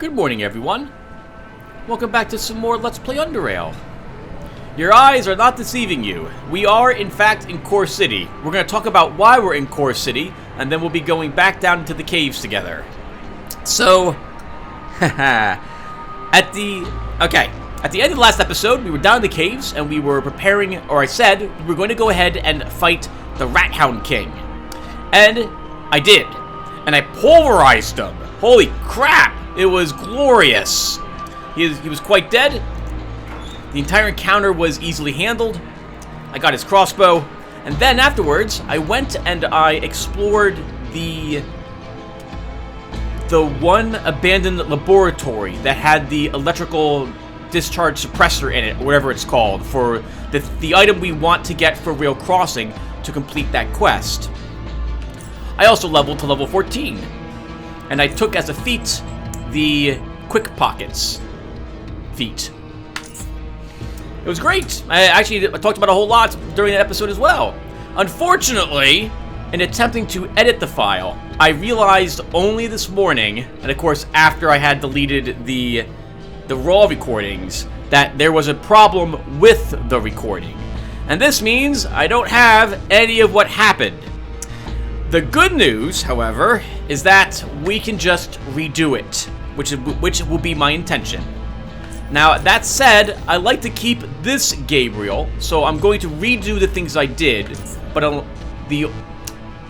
Good morning, everyone. Welcome back to some more Let's Play Underrail. Your eyes are not deceiving you. We are, in fact, in Core City. We're going to talk about why we're in Core City, and then we'll be going back down into the caves together. So, at the end of the last episode, we were down in the caves, and we were preparing, or I said, we were going to go ahead and fight the Hound King. And I did. And I pulverized him. Holy crap! It was glorious. He was quite dead. The entire encounter was easily handled. I got his crossbow. And then afterwards, I went and I explored the one abandoned laboratory that had the electrical discharge suppressor in it, or whatever it's called, for the item we want to get for Rail Crossing to complete that quest. I also leveled to level 14. And I took as a feat the Quick Pockets feat. It was great. I talked about a whole lot during that episode as well. Unfortunately, in attempting to edit the file, I realized only this morning, and of course after I had deleted the raw recordings, that there was a problem with the recording. And this means I don't have any of what happened. The good news, however, is that we can just redo it, which will be my intention. Now, that said, I like to keep this Gabriel, so I'm going to redo the things I did, but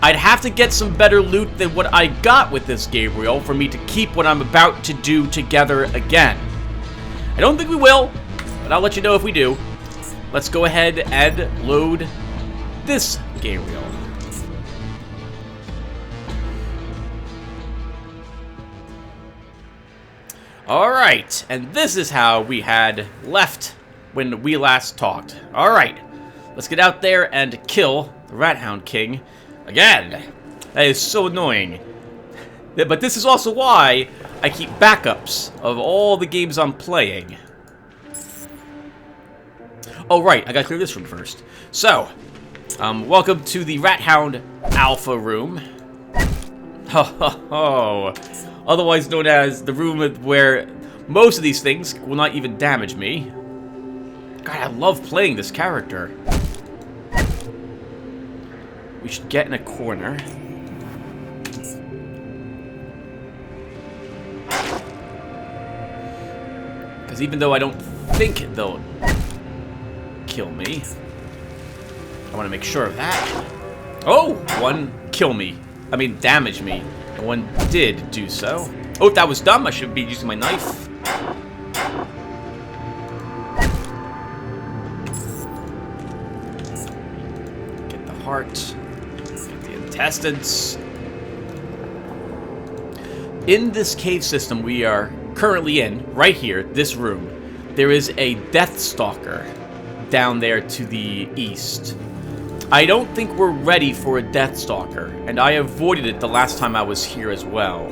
I'd have to get some better loot than what I got with this Gabriel for me to keep what I'm about to do together again. I don't think we will, but I'll let you know if we do. Let's go ahead and load this Gabriel. Alright, and this is how we had left when we last talked. Alright, let's get out there and kill the Hound King again. That is so annoying. But this is also why I keep backups of all the games I'm playing. Oh right, I gotta clear this room first. So, welcome to the Hound Alpha room. Ho ho ho. Otherwise known as the room where most of these things will not even damage me. God, I love playing this character. We should get in a corner. Because even though I don't think they'll kill me, I want to make sure of that. Oh, one damage me. And one did do so. Oh, that was dumb. I should be using my knife. Get the heart. Get the intestines. In this cave system we are currently in, right here, this room, there is a Death Stalker down there to the east. I don't think we're ready for a Death Stalker, and I avoided it the last time I was here as well.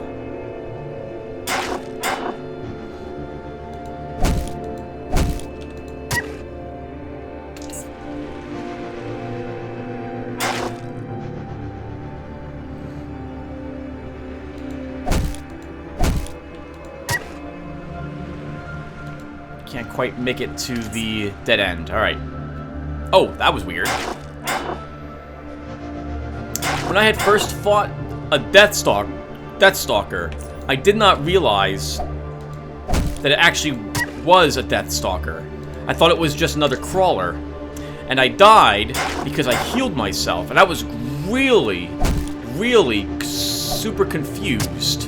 Can't quite make it to the dead end. Alright. Oh, that was weird. When I had first fought a Death Stalker, I did not realize that it actually was a Death Stalker. I thought it was just another crawler. And I died because I healed myself. And I was really, really super confused.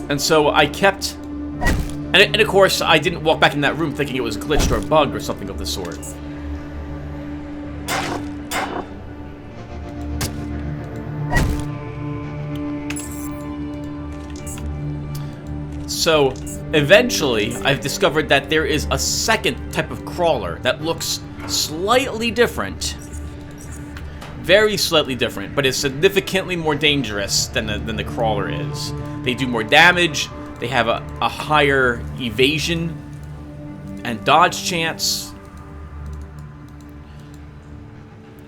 And so I kept... And of course, I didn't walk back in that room thinking it was glitched or bugged or something of the sort. So, eventually, I've discovered that there is a second type of crawler that looks slightly different. Very slightly different, but is significantly more dangerous than the crawler is. They do more damage, they have a higher evasion and dodge chance.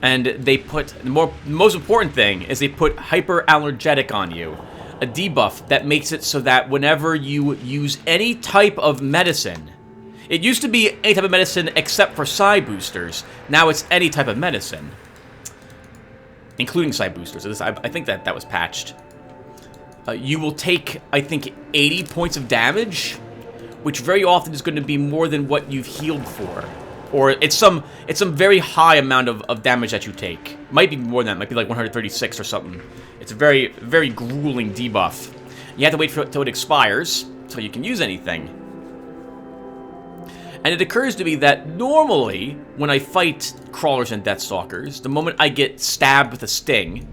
And they put, the most important thing is they put hyperallergenic on you. A debuff that makes it so that whenever you use any type of medicine, it used to be any type of medicine except for psi boosters. Now it's any type of medicine, including psi boosters. I think that was patched. You will take, I think, 80 points of damage, which very often is going to be more than what you've healed for. Or it's some very high amount of damage that you take. Might be more than that. Might be like 136 or something. It's a very, very grueling debuff. You have to wait for it till it expires, so you can use anything. And it occurs to me that normally, when I fight crawlers and deathstalkers, the moment I get stabbed with a sting,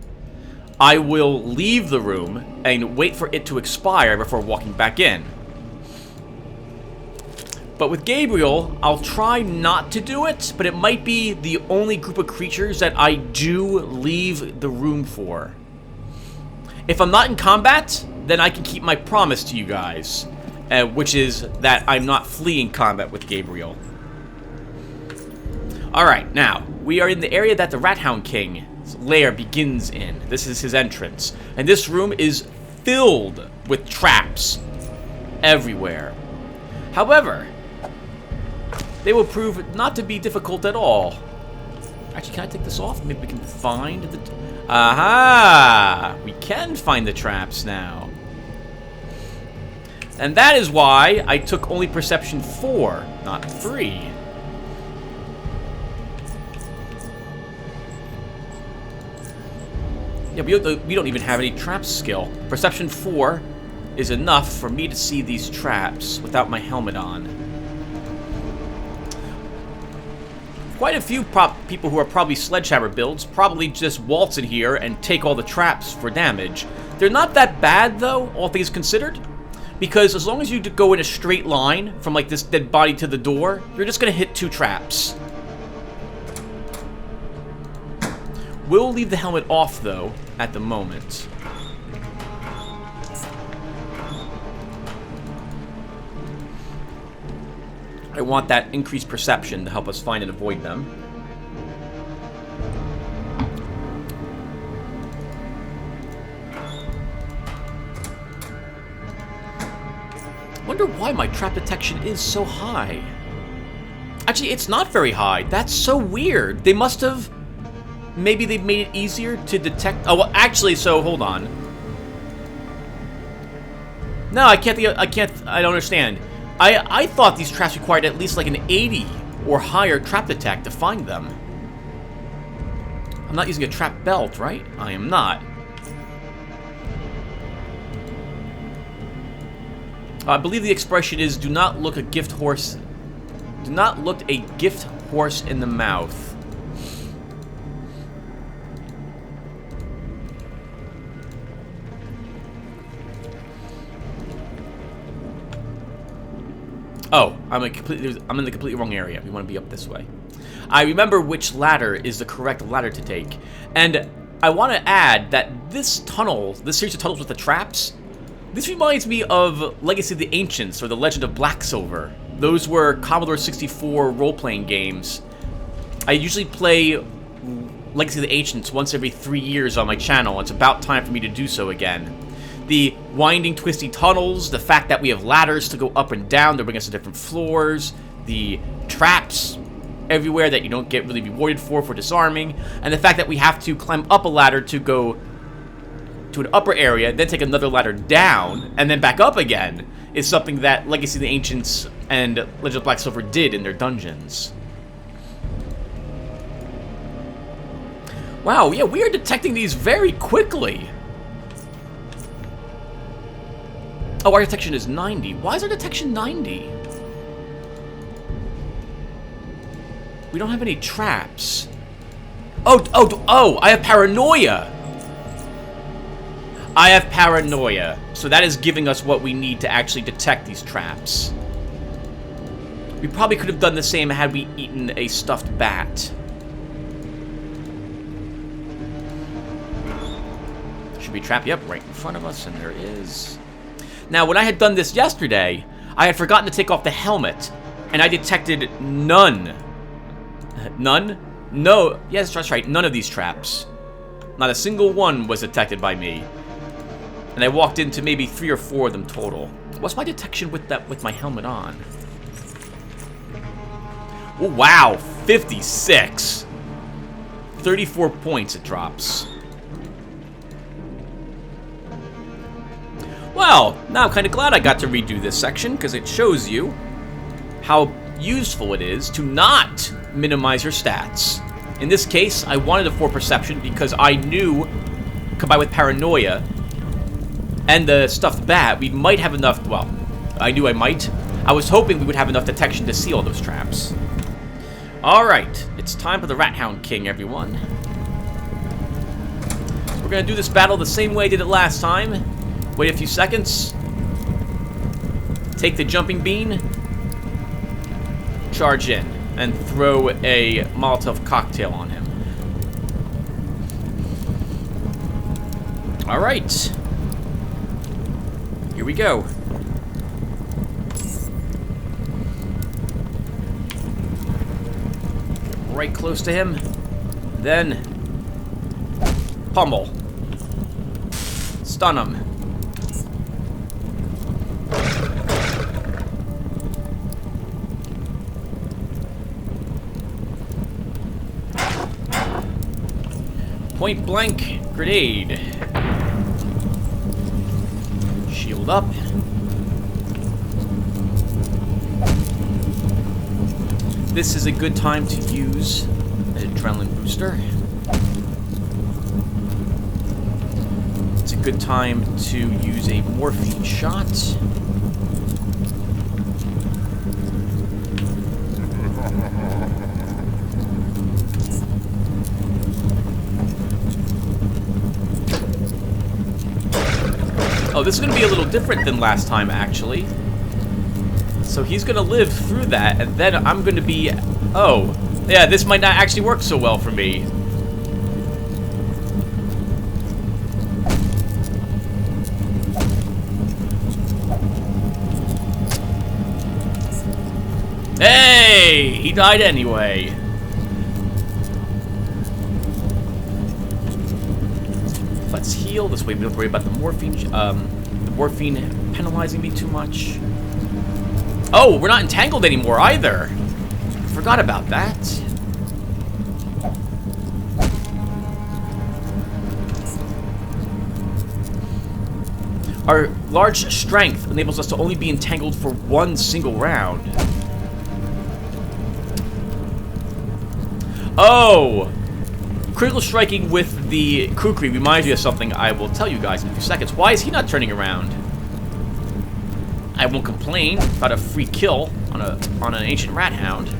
I will leave the room and wait for it to expire before walking back in. But with Gabriel, I'll try not to do it, but it might be the only group of creatures that I do leave the room for. If I'm not in combat, then I can keep my promise to you guys, which is that I'm not fleeing combat with Gabriel. Alright, now, we are in the area that the Rat Hound King's lair begins in. This is his entrance. And this room is filled with traps everywhere. However, they will prove not to be difficult at all. Actually, can I take this off? Maybe we can find the... Aha! We can find the traps now. And that is why I took only Perception 4, not 3. Yeah, we don't even have any traps skill. Perception 4 is enough for me to see these traps without my helmet on. Quite a few people who are probably sledgehammer builds probably just waltz in here and take all the traps for damage. They're not that bad, though, all things considered. Because as long as you go in a straight line from, like, this dead body to the door, you're just going to hit 2 traps. We'll leave the helmet off, though, at the moment. I want that increased perception to help us find and avoid them. Wonder why my trap detection is so high. Actually, it's not very high. That's so weird. They must have... Maybe they've made it easier to detect... Oh, well, actually, so, hold on. No, I don't understand. I thought these traps required at least like an 80 or higher trap detect to find them. I'm not using a trap belt, right? I am not. I believe the expression is, do not look a gift horse... Do not look a gift horse in the mouth. Oh, I'm in the completely wrong area. We want to be up this way. I remember which ladder is the correct ladder to take. And I want to add that this tunnel, this series of tunnels with the traps, this reminds me of Legacy of the Ancients or The Legend of Black Silver. Those were Commodore 64 role-playing games. I usually play Legacy of the Ancients once every 3 years on my channel. It's about time for me to do so again. The winding, twisty tunnels, the fact that we have ladders to go up and down to bring us to different floors, the traps everywhere that you don't get really rewarded for disarming, and the fact that we have to climb up a ladder to go to an upper area, then take another ladder down, and then back up again, is something that Legacy of the Ancients and Legend of Black Silver did in their dungeons. Wow, yeah, we are detecting these very quickly. Oh, our detection is 90. Why is our detection 90? We don't have any traps. Oh, I have paranoia. I have paranoia. So that is giving us what we need to actually detect these traps. We probably could have done the same had we eaten a stuffed bat. Should be a trap? Yep, right in front of us, and there is. Now, when I had done this yesterday, I had forgotten to take off the helmet, and I detected none. None? No, yes, that's right, none of these traps. Not a single one was detected by me. And I walked into maybe 3 or 4 of them total. What's my detection with my helmet on? Oh, wow, 56. 34 points it drops. Well, now I'm kind of glad I got to redo this section, because it shows you how useful it is to not minimize your stats. In this case, I wanted a 4 perception because I knew, combined with paranoia and the stuffed bat, we might have enough. Well, I knew I might. I was hoping we would have enough detection to see all those traps. Alright, it's time for the Rat Hound King, everyone. We're gonna do this battle the same way I did it last time. Wait a few seconds. Take the jumping bean. Charge in. And throw a Molotov cocktail on him. Alright. Here we go. Get right close to him. Then pummel. Stun him. Point blank grenade. Shield up. This is a good time to use an adrenaline booster. It's a good time to use a morphine shot. Oh, this is going to be a little different than last time, actually. So he's going to live through that, and then I'm going to be... Oh, yeah, this might not actually work so well for me. Hey! He died anyway. Let's heal. This way we don't have to worry about the morphine penalizing me too much. Oh, we're not entangled anymore either. Forgot about that. Our large strength enables us to only be entangled for one single round. Oh! Critical striking with the kukri reminds me of something I will tell you guys in a few seconds. Why is he not turning around? I won't complain about a free kill on an ancient rat hound.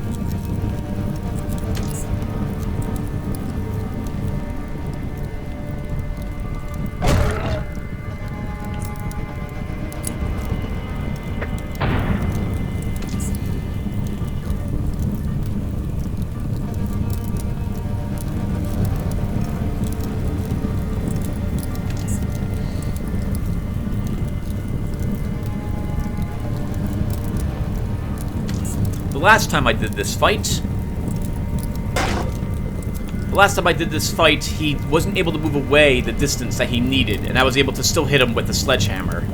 The last time I did this fight, he wasn't able to move away the distance that he needed, and I was able to still hit him with the sledgehammer.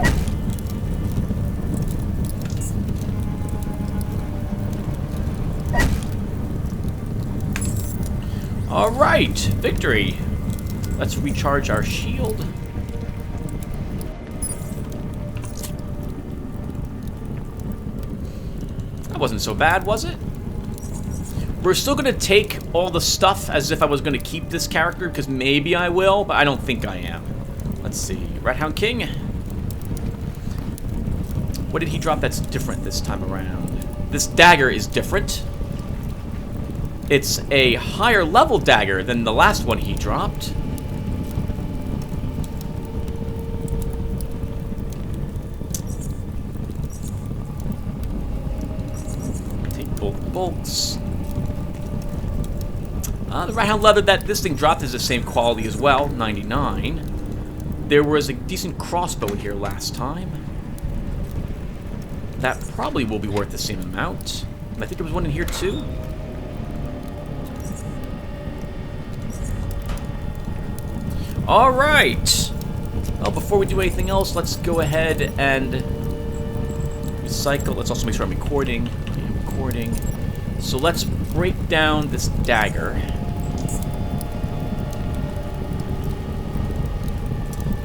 Alright, victory. Let's recharge our shield. That wasn't so bad, was it? We're still going to take all the stuff as if I was going to keep this character, because maybe I will, but I don't think I am. Let's see. Rat Hound King. What did he drop that's different this time around? This dagger is different. It's a higher level dagger than the last one he dropped. Bolts. The Rat Hound leather that this thing dropped is the same quality as well, 99. There was a decent crossbow in here last time. That probably will be worth the same amount. I think there was one in here too. Alright! Well, before we do anything else, let's go ahead and recycle. Let's also make sure I'm recording. So let's break down this dagger.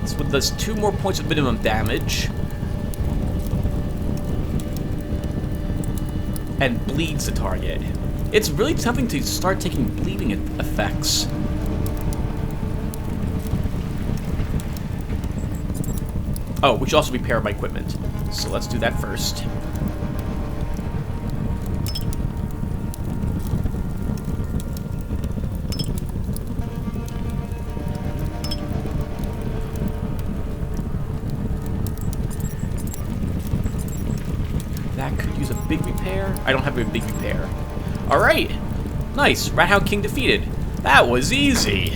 This one does 2 more points of minimum damage. And bleeds the target. It's really tempting to start taking bleeding effects. Oh, we should also repair my equipment. So let's do that first. That could use a big repair. I don't have a big repair. Alright. Nice. Rat Hound King defeated. That was easy.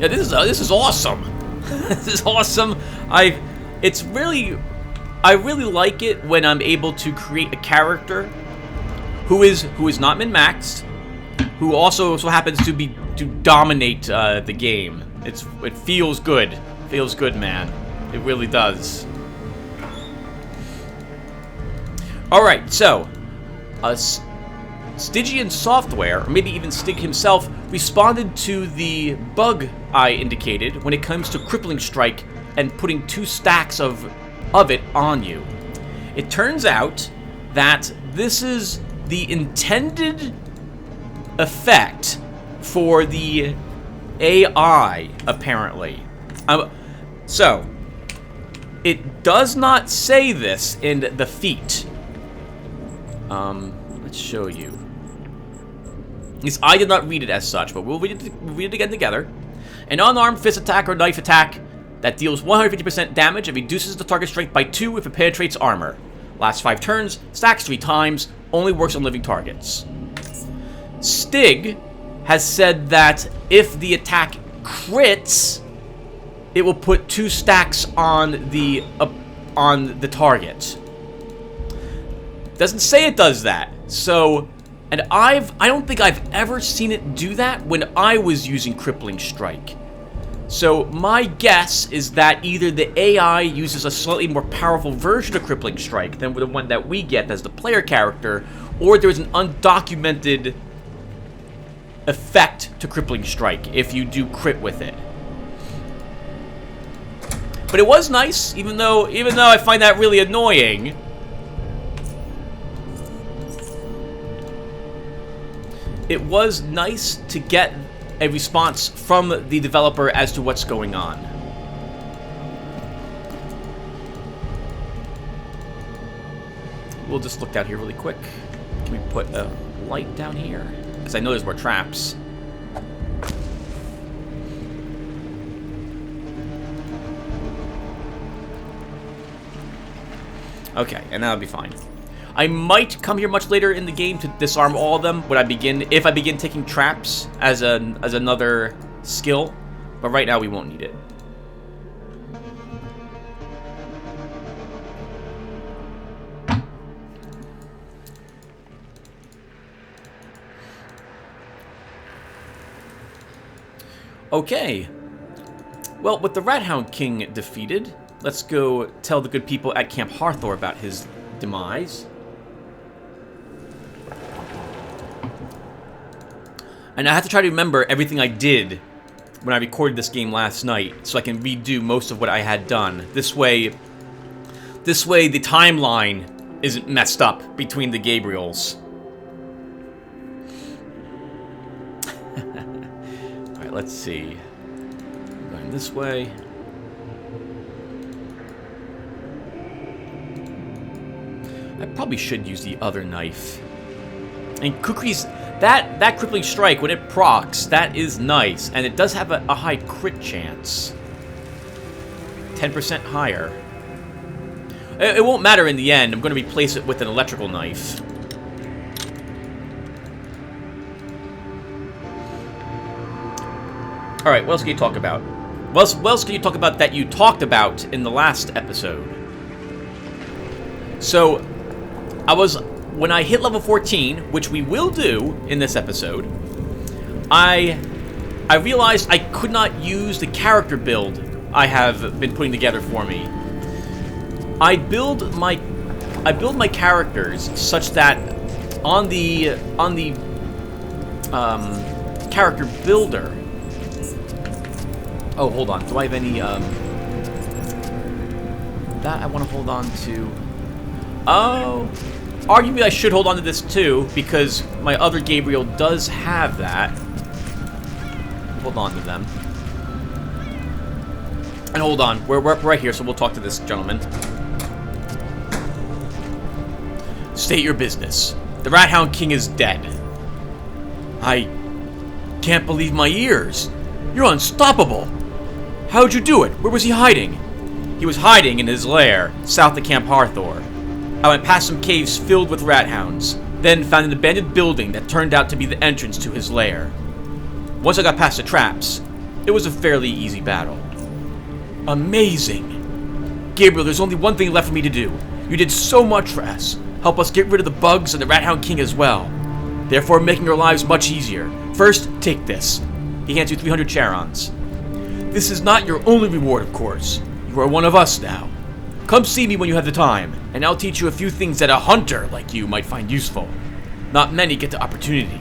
Yeah, this is awesome. This is awesome. I really like it when I'm able to create a character who is not min-maxed, who also so happens to dominate the game. It feels good. Feels good, man. It really does. All right, so Stygian Software, or maybe even Stig himself, responded to the bug I indicated when it comes to crippling strike and putting 2 stacks of it on you. It turns out that this is the intended effect for the AI, apparently. So, it does not say this in the feat. Let's show you. Because I did not read it as such, but we'll read it again together. An unarmed fist attack or knife attack that deals 150% damage and reduces the target strength by 2 if it penetrates armor. Lasts 5 turns, stacks 3 times, only works on living targets. Stig has said that if the attack crits, it will put 2 stacks on the target. Doesn't say it does that. So, and I don't think I've ever seen it do that when I was using Crippling Strike. So my guess is that either the AI uses a slightly more powerful version of Crippling Strike than the one that we get as the player character, or there's an undocumented effect to Crippling Strike if you do crit with it. But it was nice, even though I find that really annoying. It was nice to get a response from the developer as to what's going on. We'll just look down here really quick. Can we put a light down here? Because I know there's more traps. Okay, and that'll be fine. I might come here much later in the game to disarm all of them when if I begin taking traps as another skill, but right now we won't need it. Okay. Well, with the Rat Hound King defeated, let's go tell the good people at Camp Harthor about his demise. And I have to try to remember everything I did when I recorded this game last night, so I can redo most of what I had done. This way the timeline isn't messed up between the Gabriels. Alright, let's see. Going this way. I probably should use the other knife. And Kukri's... That crippling strike, when it procs, that is nice. And it does have a high crit chance. 10% higher. It won't matter in the end. I'm going to replace it with an electrical knife. Alright, what else can you talk about? What else can you talk about that you talked about in the last episode? So, when I hit level 14, which we will do in this episode, I I realized I could not use the character build I have been putting together for me. I build my characters such that on the character builder. Oh, hold on. Do I have any that I want to hold on to? Oh, arguably I should hold on to this too, because my other Gabriel does have that. Hold on to them. And hold on, we're right here, so we'll talk to this gentleman. State your business. The Rat Hound King is dead. I can't believe my ears. You're unstoppable. How'd you do it? Where was he hiding? He was hiding in his lair, south of Camp Harthor. I went past some caves filled with rat hounds, then found an abandoned building that turned out to be the entrance to his lair. Once I got past the traps, it was a fairly easy battle. Amazing! Gabriel, there's only one thing left for me to do. You did so much for us. Help us get rid of the bugs and the Rat Hound King as well. Therefore making our lives much easier. First, take this. He hands you 300 charons. This is not your only reward, of course. You are one of us now. Come see me when you have the time, and I'll teach you a few things that a hunter like you might find useful. Not many get the opportunity.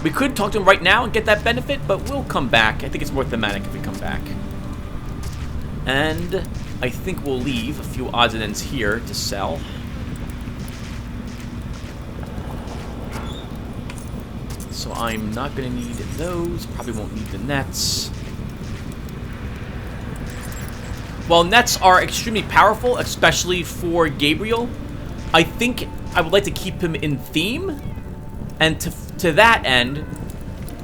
We could talk to him right now and get that benefit, but we'll come back. I think it's more thematic if we come back. And I think we'll leave a few odds and ends here to sell. So I'm not going to need those. Probably won't need the nets. While nets are extremely powerful, especially for Gabriel, I think I would like to keep him in theme. And to that end,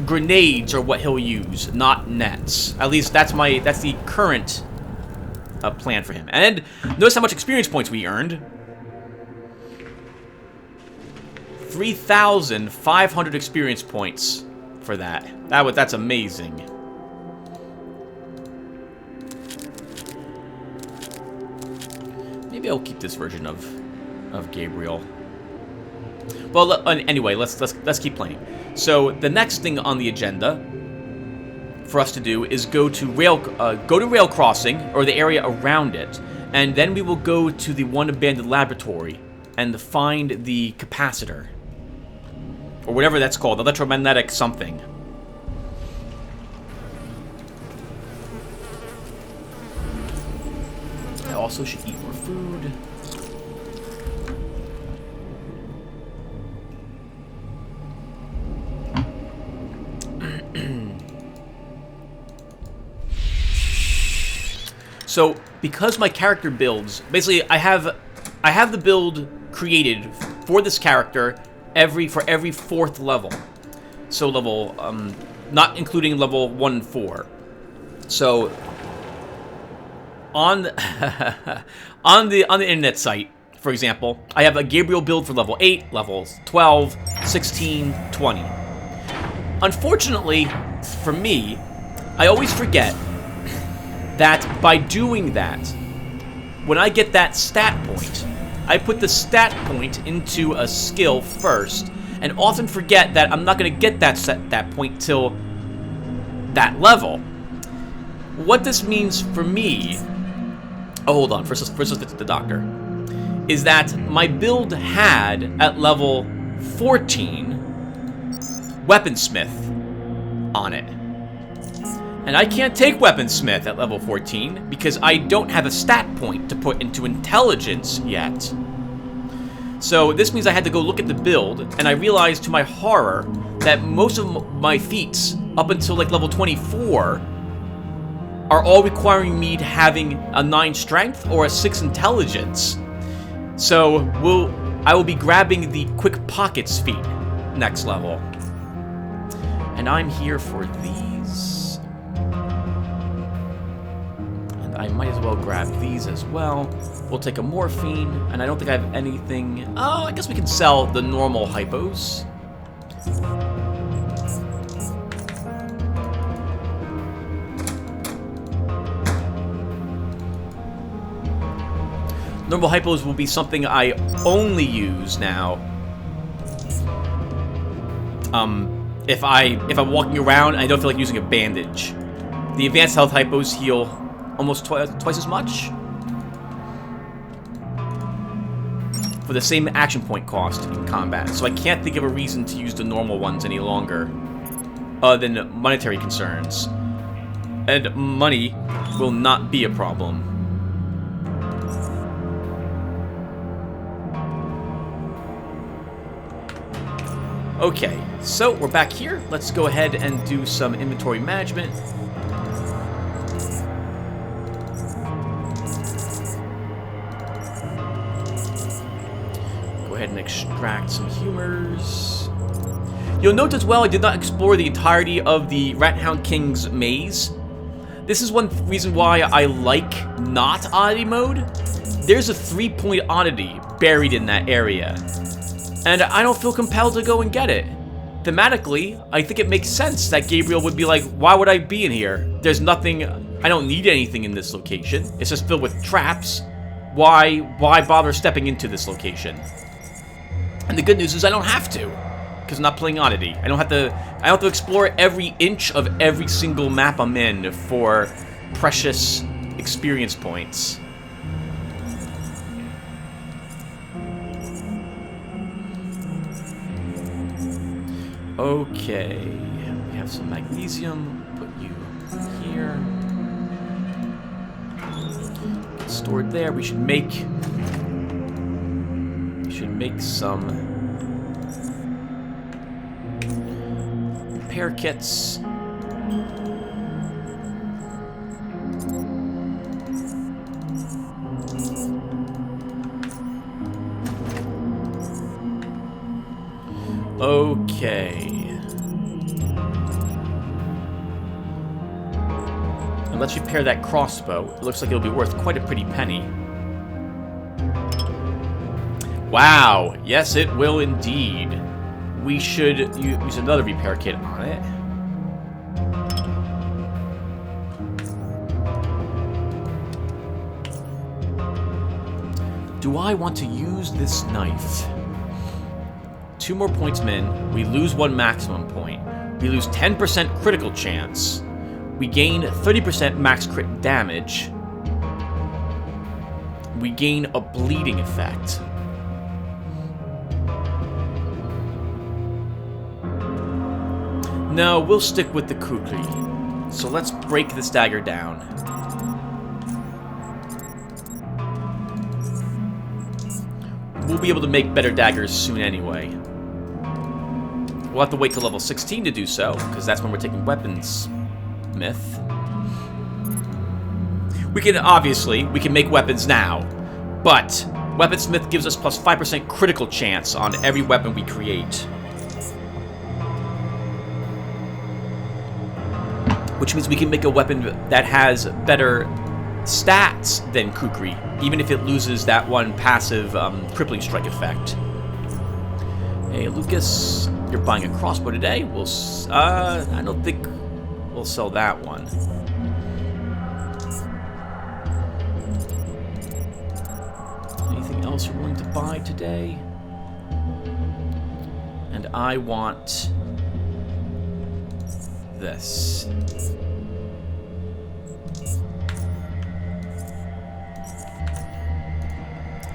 grenades are what he'll use, not nets. At least that's the current plan for him. And notice how much experience points we earned. 3,500 experience points for that. That's amazing. Maybe I'll keep this version of Gabriel. Well, anyway, let's keep playing. So the next thing on the agenda for us to do is go to rail crossing, or the area around it, and then we will go to the one abandoned laboratory and find the capacitor, or whatever that's called, electromagnetic something. I also should eat more food. So, because my character builds, basically I have the build created for this character for every 4th level. So level, not including level 1 and 4. So on on the internet site, for example, I have a Gabriel build for level 8, levels 12, 16, 20. Unfortunately, for me, I always forget that by doing that, when I get that stat point, I put the stat point into a skill first, and often forget that I'm not going to get that point till that level. What this means for me, oh, hold on, first let's get to the doctor, is that my build had, at level 14, Weaponsmith on it. And I can't take Weaponsmith at level 14 because I don't have a stat point to put into Intelligence yet. So this means I had to go look at the build, and I realized to my horror that most of my feats up until like level 24 are all requiring me to having a 9 strength or a 6 intelligence. So I will be grabbing the quick pockets feat next level. And I'm here for these. And I might as well grab these as well. We'll take a morphine, and I don't think I have anything. Oh, I guess we can sell the normal hypos. Normal hypos will be something I only use now If I'm walking around and I don't feel like using a bandage. The advanced health hypos heal almost twice as much for the same action point cost in combat. So I can't think of a reason to use the normal ones any longer, other than monetary concerns. And money will not be a problem. Okay, so we're back here. Let's go ahead and do some inventory management. Go ahead and extract some humors. You'll note as well I did not explore the entirety of the Rat Hound King's maze. This is one reason why I like not oddity mode. There's a 3-point oddity buried in that area, and I don't feel compelled to go and get it. Thematically, I think it makes sense that Gabriel would be like, why would I be in here? There's nothing, I don't need anything in this location. It's just filled with traps. Why bother stepping into this location? And the good news is I don't have to, because I'm not playing oddity. I don't have to explore every inch of every single map I'm in for precious experience points. Okay, we have some magnesium. Put you here. Stored there. We should make some repair kits. Okay. And let's repair that crossbow. It looks like it'll be worth quite a pretty penny. Wow. Yes, it will indeed. We should use another repair kit on it. Do I want to use this knife? 2 more points min. We lose 1 maximum point. We lose 10% critical chance. We gain 30% max crit damage. We gain a bleeding effect. No, we'll stick with the kukri. So let's break this dagger down. We'll be able to make better daggers soon anyway. We'll have to wait till level 16 to do so, because that's when we're taking weapons myth. We can make weapons now, but weaponsmith gives us plus 5% critical chance on every weapon we create. Which means we can make a weapon that has better stats than kukri, even if it loses that one passive crippling strike effect. Hey, Lucas, you're buying a crossbow today. I don't think we'll sell that one. Anything else you're willing to buy today? And I want this.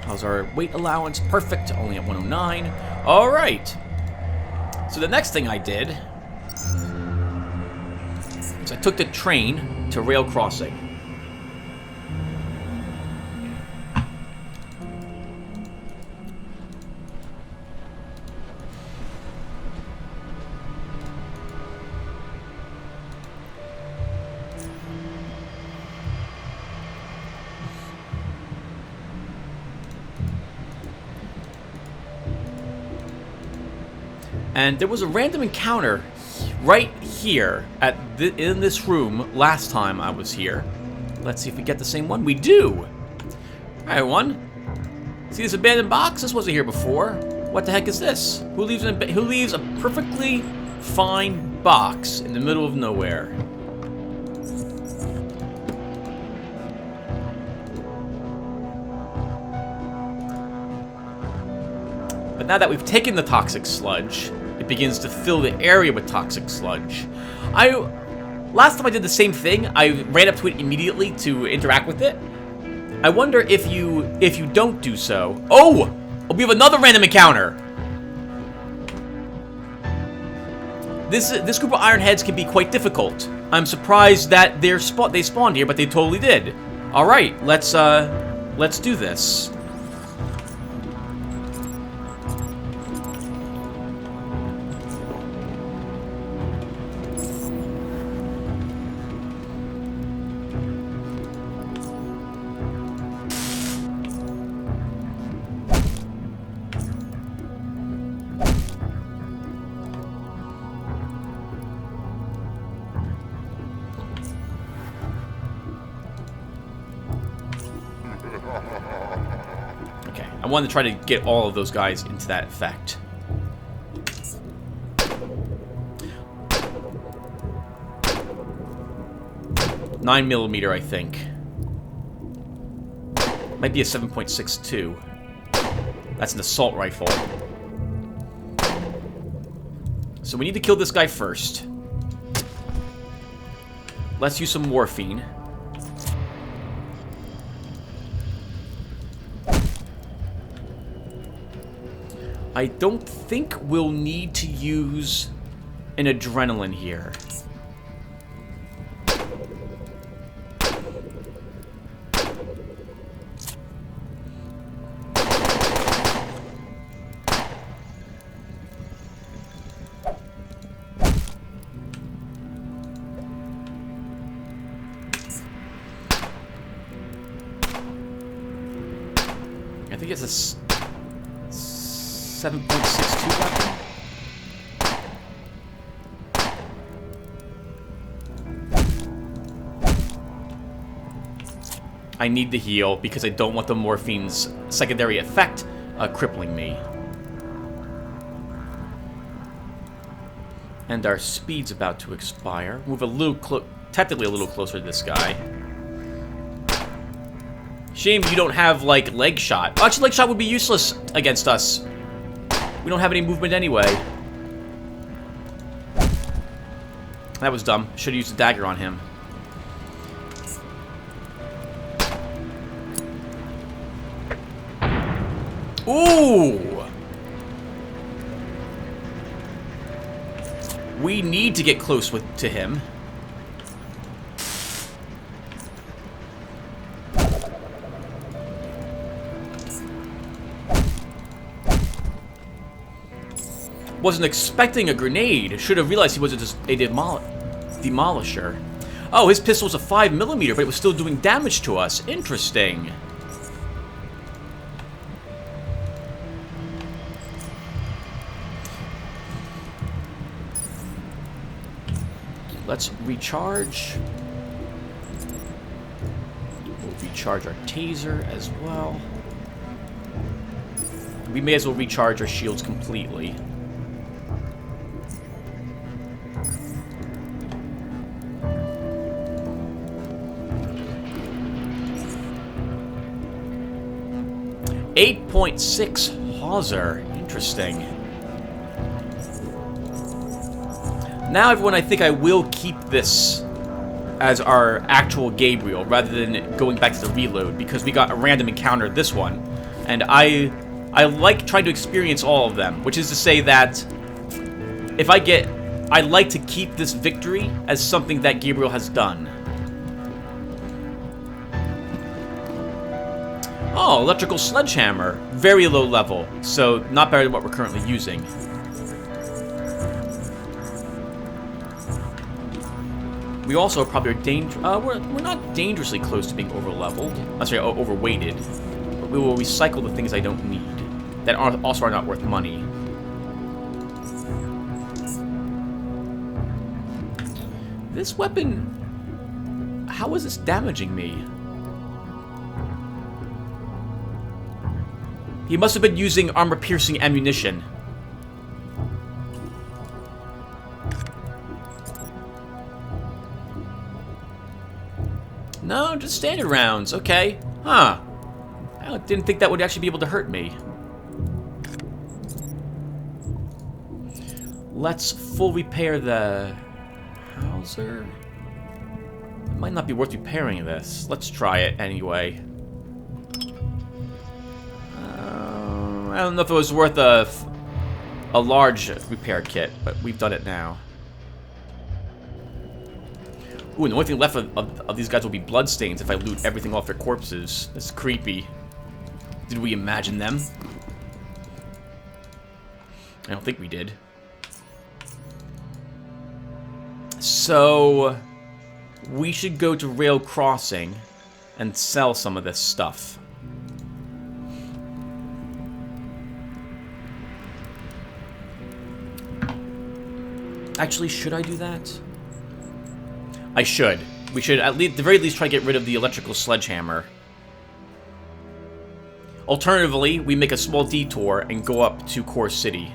How's our weight allowance? Perfect, only at 109. All right. So the next thing I did is I took the train to rail crossing. And there was a random encounter right here in this room last time I was here. Let's see if we get the same one. We do! Alright, everyone. See this abandoned box? This wasn't here before. What the heck is this? Who leaves a perfectly fine box in the middle of nowhere? But now that we've taken the toxic sludge, it it begins to fill the area with toxic sludge. Last time I did the same thing, I ran up to it immediately to interact with it. I wonder if you don't do so. Oh! We have another random encounter! This group of ironheads can be quite difficult. I'm surprised that they spawned here, but they totally did. Alright, let's do this. I wanted to try to get all of those guys into that effect. $9mm, I think. Might be a 7.62. That's an assault rifle. So we need to kill this guy first. Let's use some morphine. I don't think we'll need to use an adrenaline here. I think it's a 7.62 weapon. I need to heal because I don't want the morphine's secondary effect crippling me. And our speed's about to expire. Move a little technically a little closer to this guy. Shame you don't have, like, leg shot. Actually, leg shot would be useless against us. We don't have any movement anyway. That was dumb. Should have used a dagger on him. Ooh! We need to get close to him. Wasn't expecting a grenade. Should have realized he wasn't just a demolisher. Oh, his pistol's a 5mm, but it was still doing damage to us. Interesting. Let's recharge. We'll recharge our taser as well. We may as well recharge our shields completely. .6 Hauser. Interesting. Now, everyone, I think I will keep this as our actual Gabriel, rather than going back to the reload, because we got a random encounter this one. And I like trying to experience all of them, which is to say that if I like to keep this victory as something that Gabriel has done. Oh, electrical sledgehammer. Very low level, so not better than what we're currently using. We also probably are we're not dangerously close to being over-leveled. Sorry, overweighted. But we will recycle the things I don't need. That also are not worth money. This weapon... How is this damaging me? He must have been using armor-piercing ammunition. No, just standard rounds. Okay. Huh. I didn't think that would actually be able to hurt me. Let's full repair the Hauser. It might not be worth repairing this. Let's try it anyway. I don't know if it was worth a large repair kit, but we've done it now. Ooh, and the only thing left of these guys will be bloodstains if I loot everything off their corpses. That's creepy. Did we imagine them? I don't think we did. So, we should go to Rail Crossing and sell some of this stuff. Actually, should I do that? I should. We should at the very least try to get rid of the electrical sledgehammer. Alternatively, we make a small detour and go up to Core City.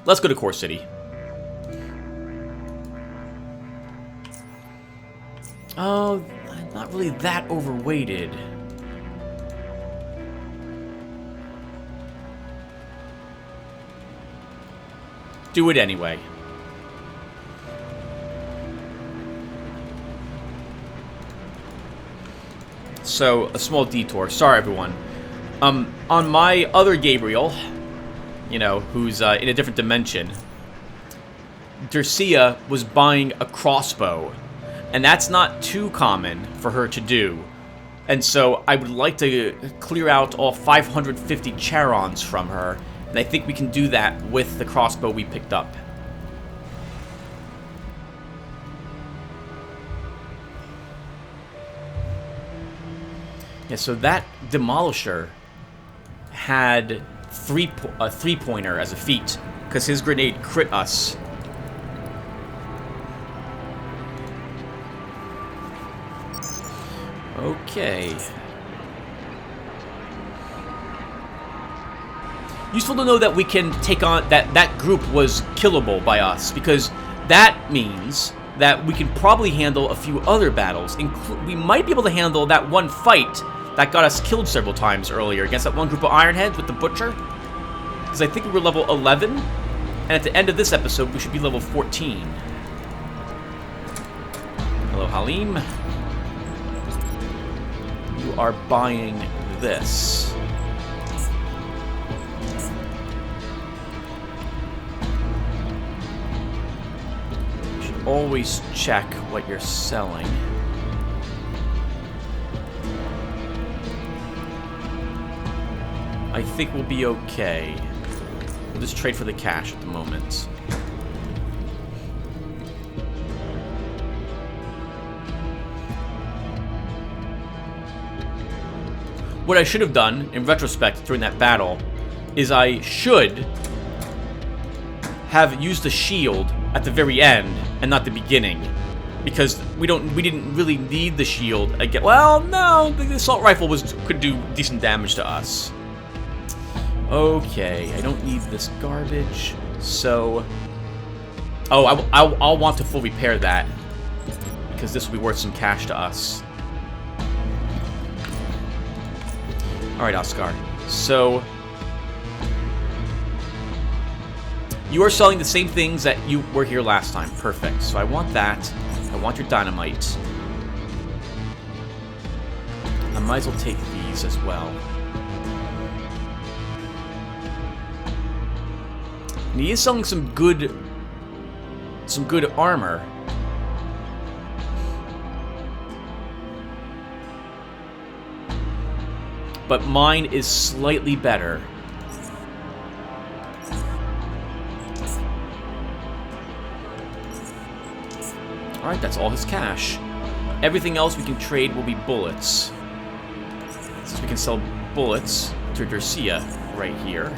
Let's go to Core City. Oh, I'm not really that overweighted. Do it anyway. So, a small detour. Sorry, everyone. On my other Gabriel, you know, who's in a different dimension, Dercia was buying a crossbow. And that's not too common for her to do. And so I would like to clear out all 550 charons from her. And I think we can do that with the crossbow we picked up. Yeah, so that Demolisher had a three-pointer as a feat, because his grenade crit us. Okay. Useful to know that we can take on that group was killable by us, because that means that we can probably handle a few other battles. We might be able to handle that one fight that got us killed several times earlier against that one group of Ironheads with the Butcher. Because I think we were level 11, and at the end of this episode we should be level 14. Hello, Halim. You are buying this. You should always check what you're selling. I think we'll be okay. We'll just trade for the cash at the moment. What I should have done, in retrospect, during that battle, is I should have used the shield at the very end and not the beginning, because we didn't really need the shield again. Well, no, the assault rifle could do decent damage to us. Okay, I don't need this garbage, so. Oh, I'll want to full repair that, because this will be worth some cash to us. Alright, Oscar. So, you are selling the same things that you were here last time. Perfect. So I want that. I want your dynamite. I might as well take these as well. And he is selling some good armor. But mine is slightly better. Alright, that's all his cash. Everything else we can trade will be bullets. Since we can sell bullets to Dercia right here.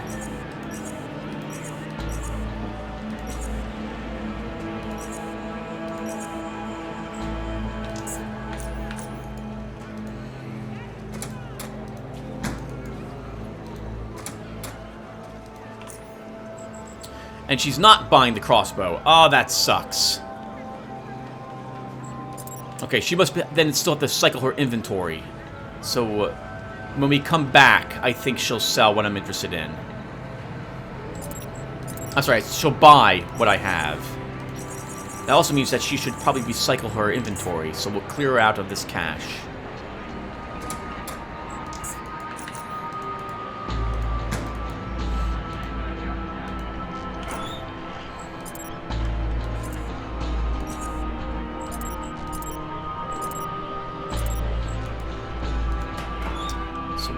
And she's not buying the crossbow. Oh, that sucks. Okay, she must then still have to cycle her inventory. So when we come back, I think she'll sell what I'm interested in. I'm sorry, she'll buy what I have. That also means that she should probably recycle her inventory, so we'll clear her out of this cache.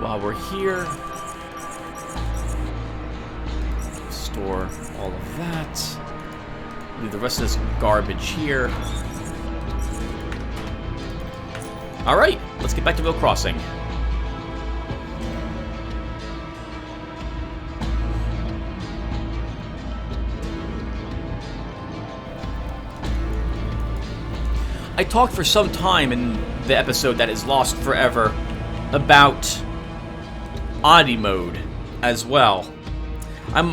While we're here, store all of that. Leave the rest of this garbage here. Alright, let's get back to Real Crossing. I talked for some time in the episode that is lost forever about oddity mode as well.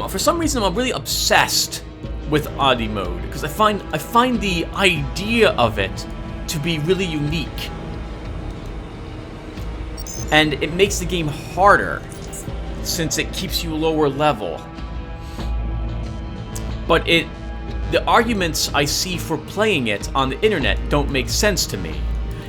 For some reason I'm really obsessed with oddity mode because I find the idea of it to be really unique, and it makes the game harder since it keeps you lower level. But the arguments I see for playing it on the internet don't make sense to me.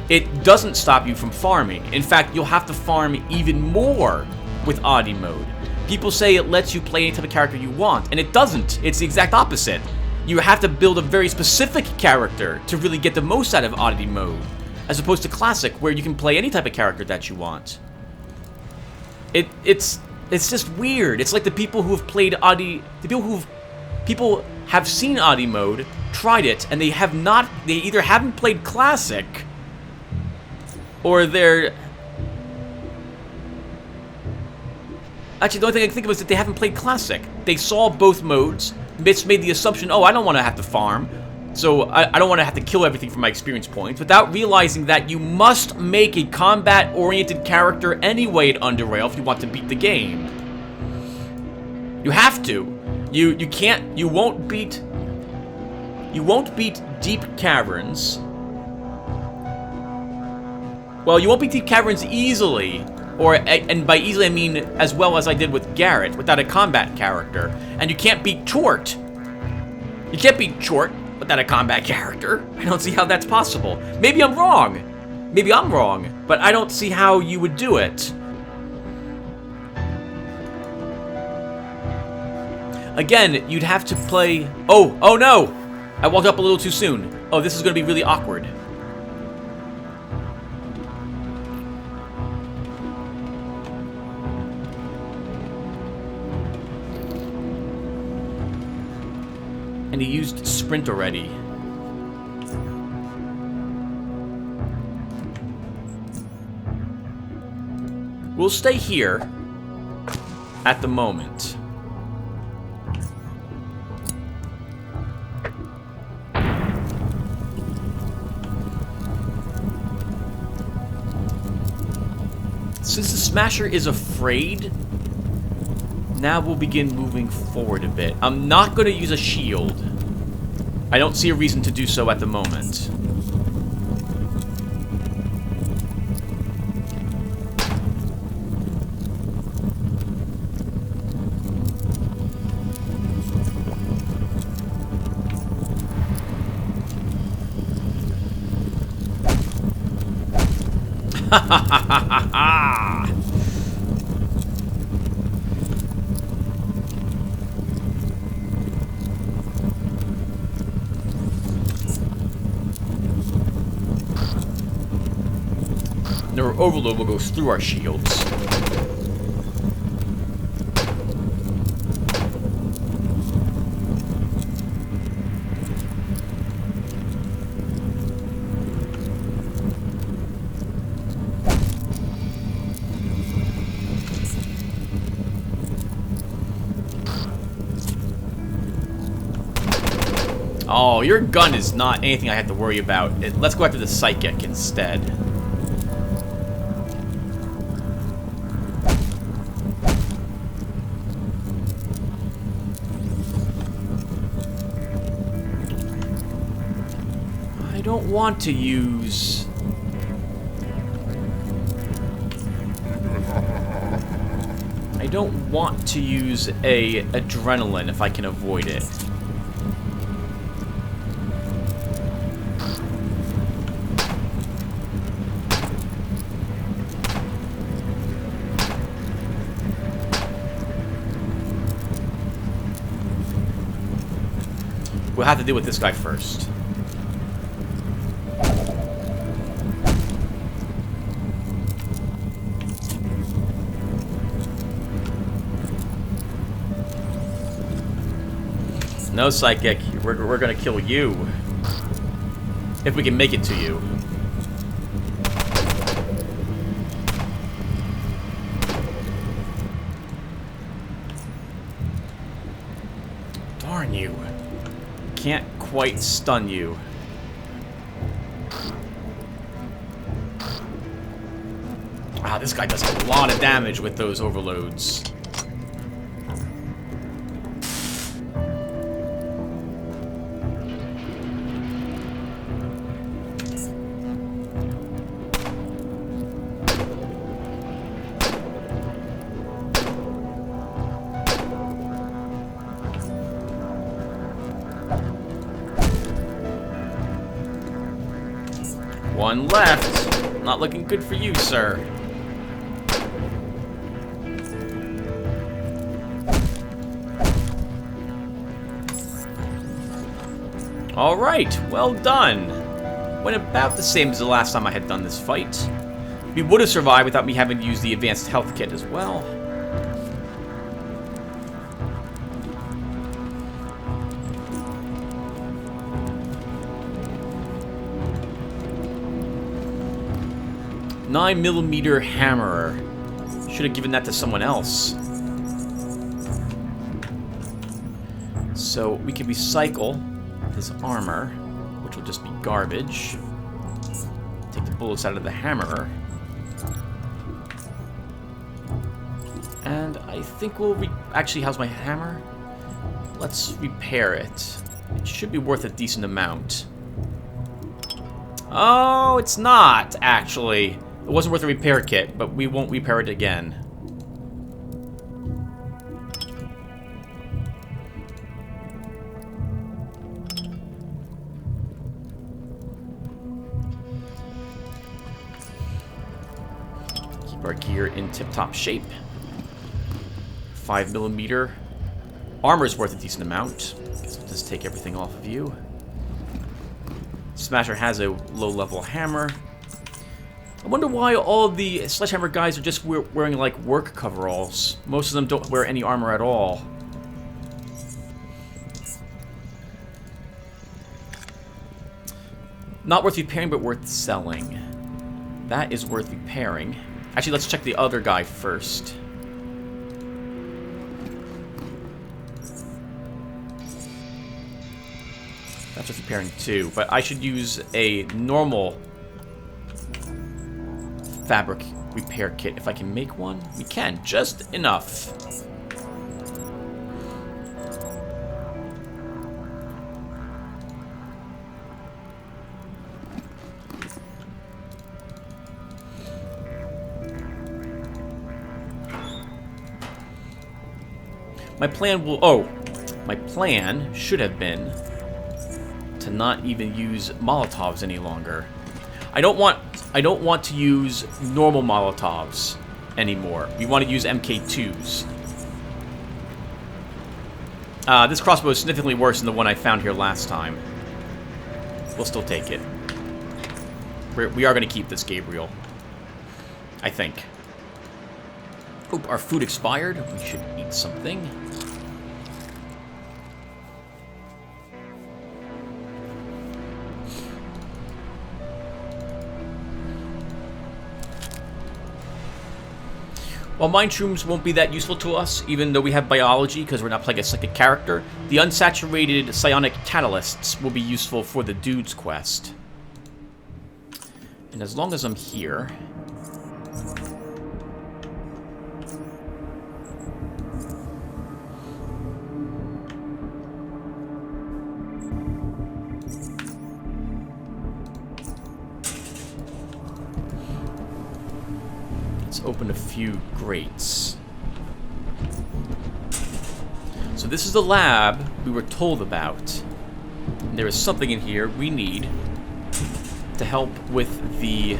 It doesn't stop you from farming. In fact, you'll have to farm even more with oddity mode. People say it lets you play any type of character you want, and it doesn't. It's the exact opposite. You have to build a very specific character to really get the most out of oddity mode, as opposed to classic, where you can play any type of character that you want. It's just weird. It's like the people who have played oddity, people have seen oddity mode, tried it, and they either haven't played classic, or they're... Actually, the only thing I can think of is that they haven't played Classic. They saw both modes, it's made the assumption, oh, I don't want to have to farm, so I don't want to have to kill everything for my experience points, without realizing that you must make a combat-oriented character anyway at Underrail if you want to beat the game. You have to. You won't beat Deep Caverns. Well, you won't beat Deep Caverns easily. And by easily I mean as well as I did with Garrett, without a combat character. And you can't beat Chort. You can't beat Chort without a combat character. I don't see how that's possible. Maybe I'm wrong. Maybe I'm wrong. But I don't see how you would do it. Again, you'd have to play... Oh no! I walked up a little too soon. Oh, this is going to be really awkward. And he used sprint already. We'll stay here at the moment. Since the Smasher is afraid, now we'll begin moving forward a bit. I'm not going to use a shield. I don't see a reason to do so at the moment. Ha ha ha ha ha! Our overload will go through our shields. Oh, your gun is not anything I have to worry about. Let's go after the Psychic instead. I don't want to use... I don't want to use a adrenaline if I can avoid it. We'll have to deal with this guy first. No, Psychic. We're gonna kill you. If we can make it to you. Darn you. Can't quite stun you. Wow, this guy does a lot of damage with those overloads. One left. Not looking good for you, sir. Alright, well done. Went about the same as the last time I had done this fight. We would have survived without me having to use the advanced health kit as well. "9mm hammer." Should have given that to someone else. So we can recycle his armor, which will just be garbage. Take the bullets out of the hammer. And I think we'll actually, how's my hammer? Let's repair it. It should be worth a decent amount. Oh, it's not, actually. It wasn't worth a repair kit, but we won't repair it again. Keep our gear in tip-top shape. 5mm. Armor's worth a decent amount. Guess we'll just take everything off of you. Smasher has a low-level hammer. I wonder why all the sledgehammer guys are just wearing, like, work coveralls. Most of them don't wear any armor at all. Not worth repairing, but worth selling. That is worth repairing. Actually, let's check the other guy first. That's worth repairing too, but I should use a normal fabric repair kit if I can make one. We can, just enough. My plan should have been to not even use Molotovs any longer. I don't want to use normal Molotovs anymore. We want to use MK2s. This crossbow is significantly worse than the one I found here last time. We'll still take it. We are going to keep this Gabriel, I think. Oop, our food expired. We should eat something. While mind shrooms won't be that useful to us, even though we have biology because we're not playing a psychic character, the unsaturated psionic catalysts will be useful for the dude's quest. And as long as I'm here... Let's open a few grates. So this is the lab we were told about. There is something in here we need to help with the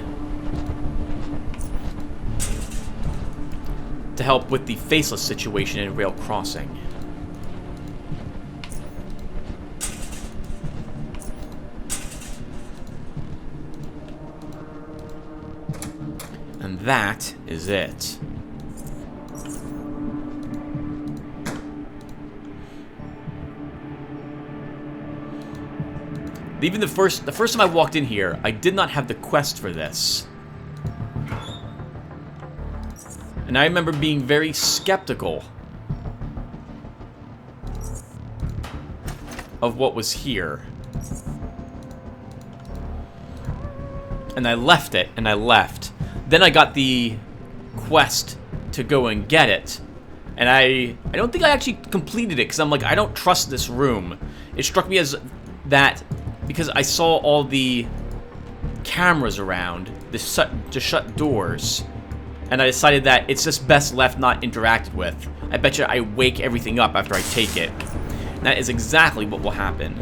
faceless situation in rail crossing. And that is it. Even the first time I walked in here, I did not have the quest for this. And I remember being very skeptical of what was here. And I left it, and I left. Then I got the quest to go and get it. And I don't think I actually completed it, because I'm like, I don't trust this room. It struck me as that, because I saw all the cameras around, the shut doors, and I decided that it's just best left not interacted with. I bet you I wake everything up after I take it. And that is exactly what will happen.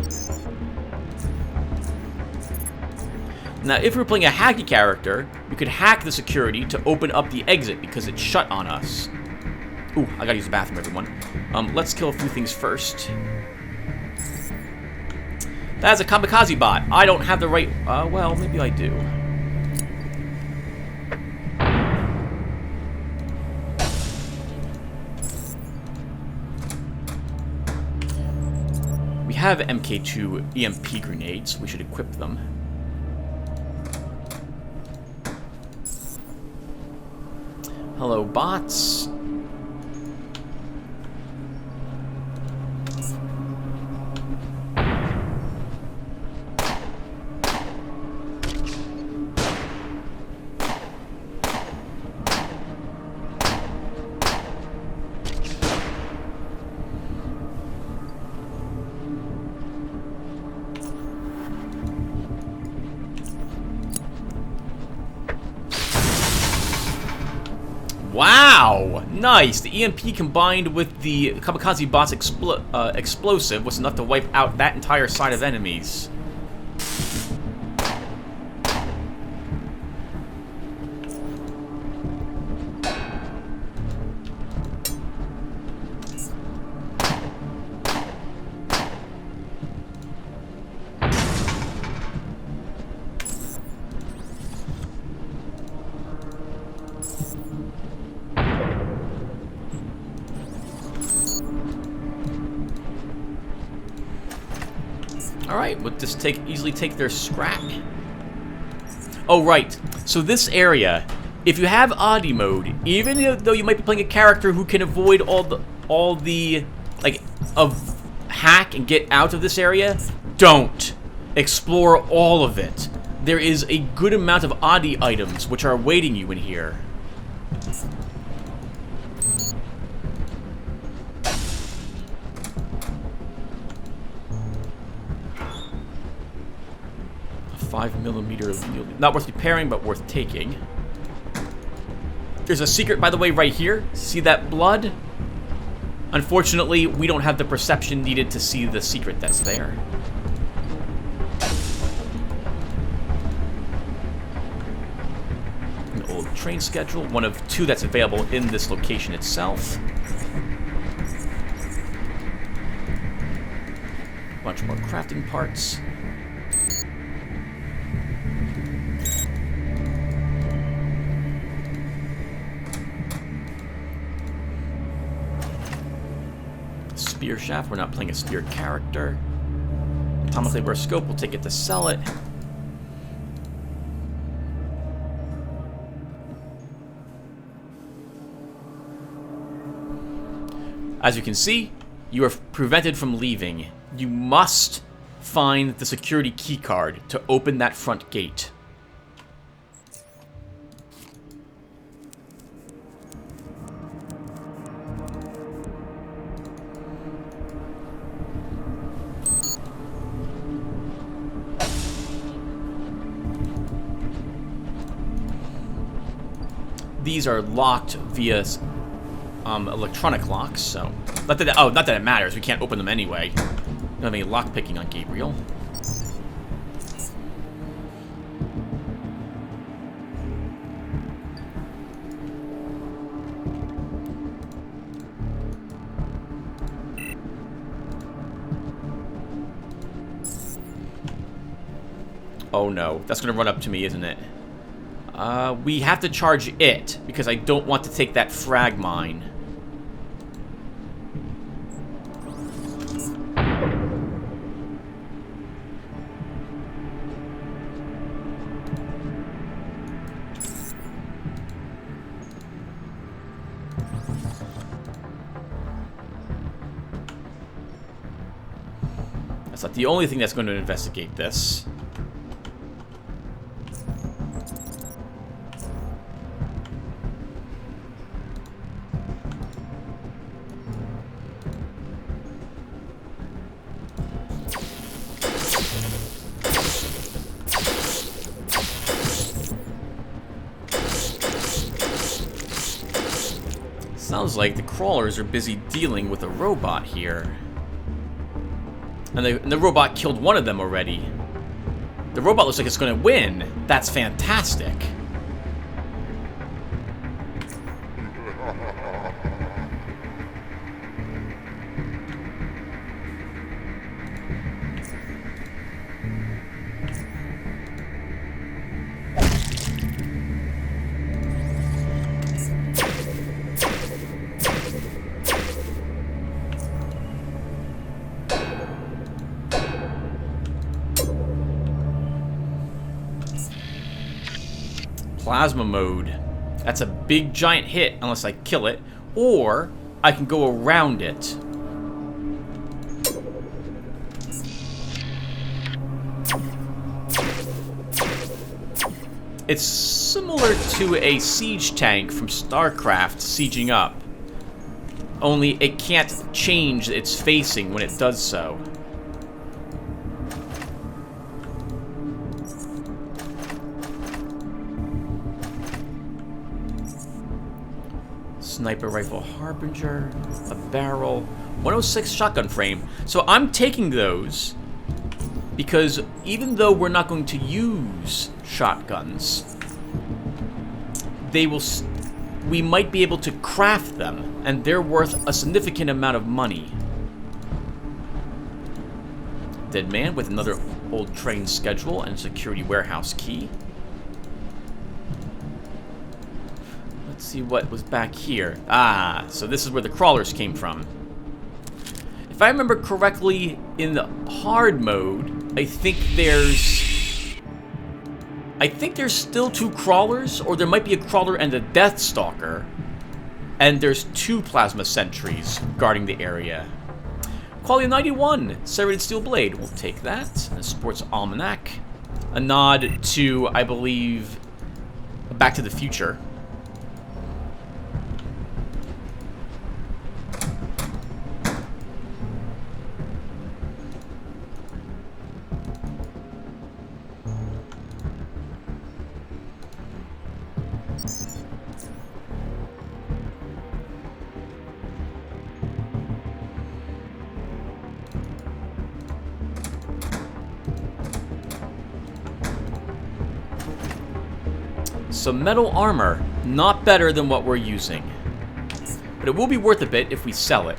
Now, if we're playing a hacky character, we could hack the security to open up the exit because it's shut on us. Ooh, I gotta use the bathroom, everyone. Let's kill a few things first. That's a kamikaze bot. I don't have the right... well, maybe I do. We have MK2 EMP grenades. We should equip them. Hello, bots. Wow! Nice! The EMP combined with the kamikaze bot's explosive was enough to wipe out that entire side of enemies. Alright, we'll just easily take their scrap. Oh, right. So this area, if you have Oddie mode, even though you might be playing a character who can avoid all the like, hack and get out of this area, don't. Explore all of it. There is a good amount of Oddie items which are awaiting you in here. A 5mm, not worth repairing, but worth taking. There's a secret, by the way, right here. See that blood? Unfortunately, we don't have the perception needed to see the secret that's there. An old train schedule, one of 2 that's available in this location itself. A bunch more crafting parts. Spear shaft, we're not playing a spear character. Atomically burst scope, we'll take it to sell it. As you can see, you are prevented from leaving. You must find the security keycard to open that front gate. these are locked via electronic locks, so... Not that it matters. We can't open them anyway. Don't have any lock picking on Gabriel. Oh no, that's gonna run up to me, isn't it? We have to charge it, because I don't want to take that frag mine. That's not the only thing that's going to investigate this. Sounds like the crawlers are busy dealing with a robot here. And the robot killed one of them already. The robot looks like it's going to win. That's fantastic. Plasma mode. That's a big giant hit unless I kill it, or I can go around it. It's similar to a siege tank from StarCraft sieging up, only it can't change its facing when it does so. Sniper rifle Harbinger, a barrel, 106 shotgun frame. So I'm taking those because even though we're not going to use shotguns, we might be able to craft them, and they're worth a significant amount of money. Dead man with another old train schedule and security warehouse key. Let's see what was back here. Ah, so this is where the crawlers came from. If I remember correctly, in the hard mode, I think there's still 2 crawlers, or there might be a crawler and a Death Stalker. And there's 2 plasma sentries guarding the area. Quality 91, serrated steel blade. We'll take that. And a sports almanac. A nod to, I believe, Back to the Future. Some metal armor, not better than what we're using. But it will be worth a bit if we sell it.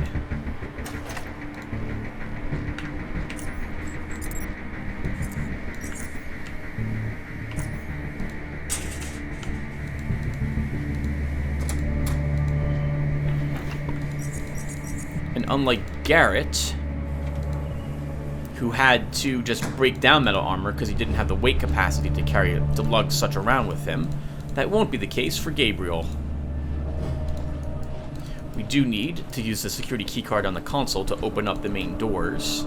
And unlike Garrett, who had to just break down metal armor because he didn't have the weight capacity to carry it, to lug such around with him, that won't be the case for Gabriel. We do need to use the security keycard on the console to open up the main doors.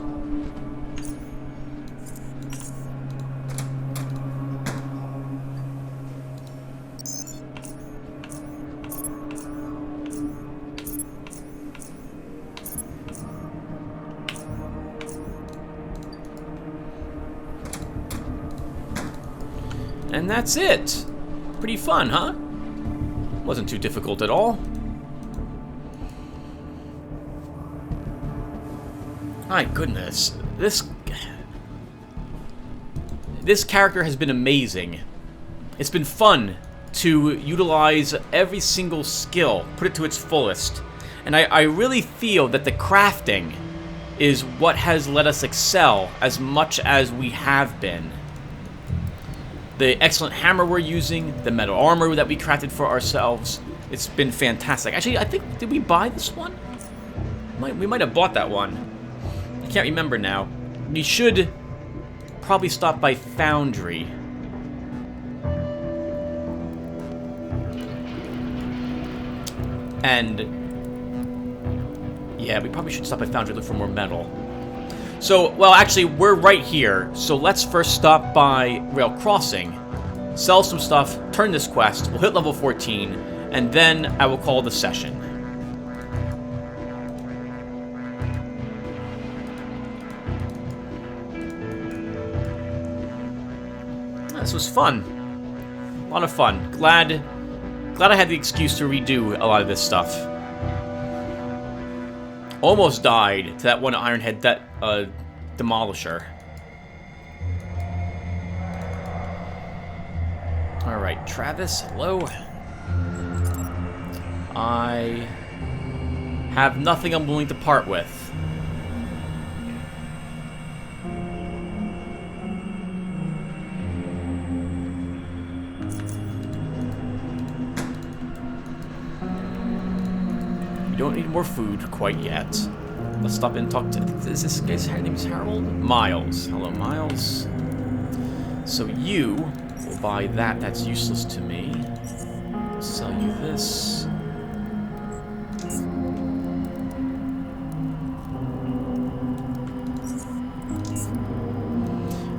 And that's it. Pretty fun, huh? Wasn't too difficult at all. My goodness, this character has been amazing. It's been fun to utilize every single skill, put it to its fullest. And I really feel that the crafting is what has let us excel as much as we have been. The excellent hammer we're using, the metal armor that we crafted for ourselves, it's been fantastic. Actually, I think, did we buy this one? We might have bought that one. I can't remember now. We should probably stop by Foundry. And yeah, we probably should stop by Foundry, look for more metal. So, well, actually, we're right here. So let's first stop by Rail Crossing, sell some stuff, turn this quest, we'll hit level 14, and then I will call the session. This was fun. A lot of fun. Glad I had the excuse to redo a lot of this stuff. Almost died to that one Ironhead Demolisher. Alright, Travis, hello. I have nothing I'm willing to part with. Don't need more food quite yet. Let's stop and talk to... Is this guy's name is Harold? Miles. Hello, Miles. So you will buy that. That's useless to me. Sell you this.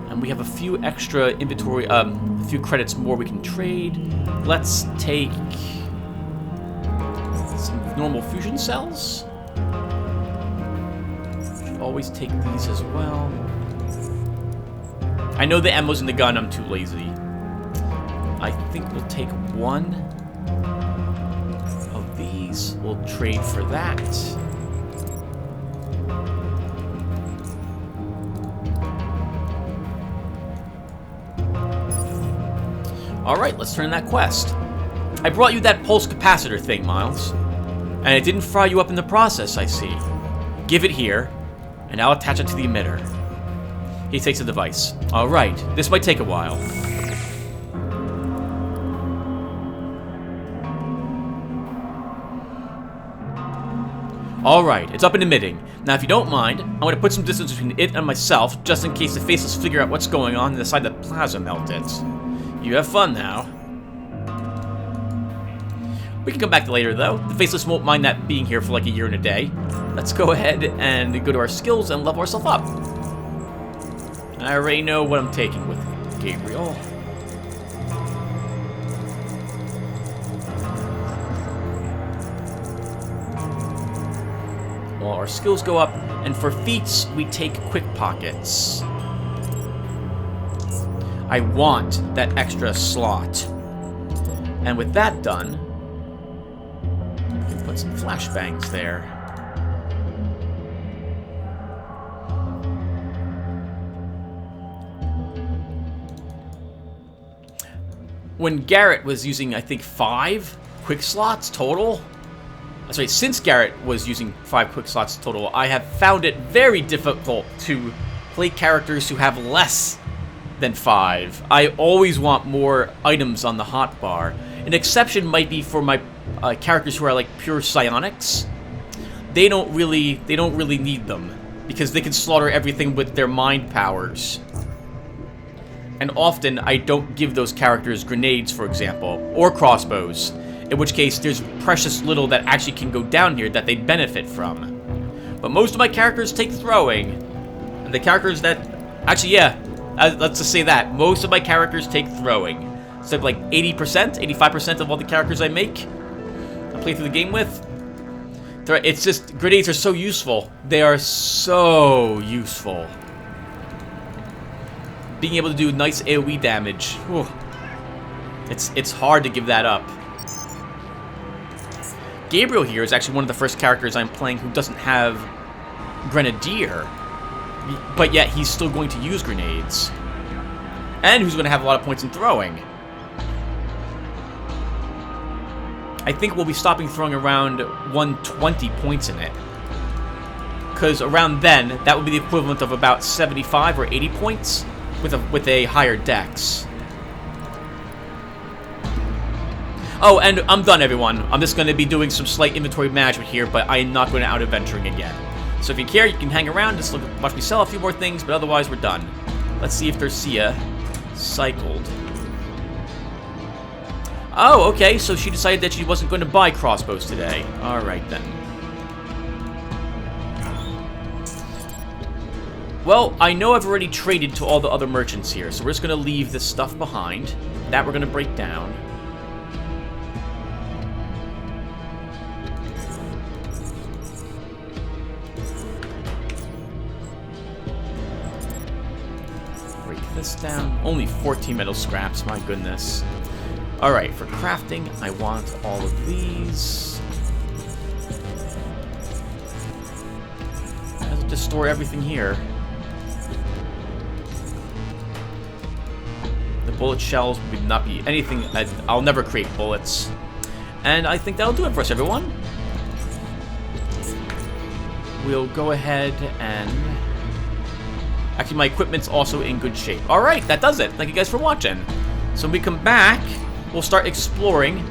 And we have a few extra inventory, a few credits more we can trade. Let's take... normal fusion cells. Should always take these as well. I know the ammo's in the gun, I'm too lazy. I think we'll take one of these. We'll trade for that. Alright, let's turn that quest. I brought you that pulse capacitor thing, Miles. And it didn't fry you up in the process, I see. Give it here, and I'll attach it to the emitter. He takes the device. Alright, this might take a while. Alright, it's up and emitting. Now, if you don't mind, I'm going to put some distance between it and myself, just in case the faceless figure out what's going on and decide to plasma melt it. You have fun now. We can come back to later, though. The Faceless won't mind that being here for like a year and a day. Let's go ahead and go to our skills and level ourselves up. I already know what I'm taking with Gabriel. Well, our skills go up, and for feats, we take quick pockets. I want that extra slot. And with that done, put some flashbangs there. When Garrett was using, I think, 5 quick slots total. Sorry, since Garrett was using 5 quick slots total, I have found it very difficult to play characters who have less than 5. I always want more items on the hotbar. An exception might be for my characters who are like pure psionics. They don't really need them because they can slaughter everything with their mind powers. And often I don't give those characters grenades, for example, or crossbows, in which case there's precious little that actually can go down here that they'd benefit from. But most of my characters take throwing, and the characters that actually, yeah, let's just say that most of my characters take throwing. So like 80%, 85% of all the characters I make, I play through the game with. It's just, grenades are so useful. They are so useful. Being able to do nice AoE damage. Whew. It's hard to give that up. Gabriel here is actually one of the first characters I'm playing who doesn't have Grenadier, but yet he's still going to use grenades. And who's going to have a lot of points in throwing. I think we'll be stopping throwing around 120 points in it. Because around then, that would be the equivalent of about 75 or 80 points with a higher dex. Oh, and I'm done, everyone. I'm just going to be doing some slight inventory management here, but I'm not going out adventuring again. So if you care, you can hang around, just watch me sell a few more things, but otherwise we're done. Let's see if Thersia cycled. Oh, okay, so she decided that she wasn't going to buy crossbows today. Alright then. Well, I know I've already traded to all the other merchants here, so we're just going to leave this stuff behind. That we're going to break down. Break this down. Only 14 metal scraps, my goodness. Alright, for crafting, I want all of these. I'll just store everything here. The bullet shells would not be anything. I'll never create bullets. And I think that'll do it for us, everyone. We'll go ahead and... Actually, my equipment's also in good shape. Alright, that does it. Thank you guys for watching. So when we come back, we'll start exploring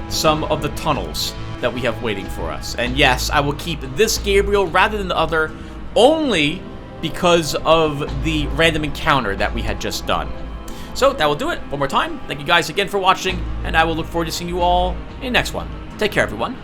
some of the tunnels that we have waiting for us. And yes, I will keep this Gabriel rather than the other, only because of the random encounter that we had just done. So that will do it. One more time, thank you guys again for watching, and I will look forward to seeing you all in the next one. Take care, everyone.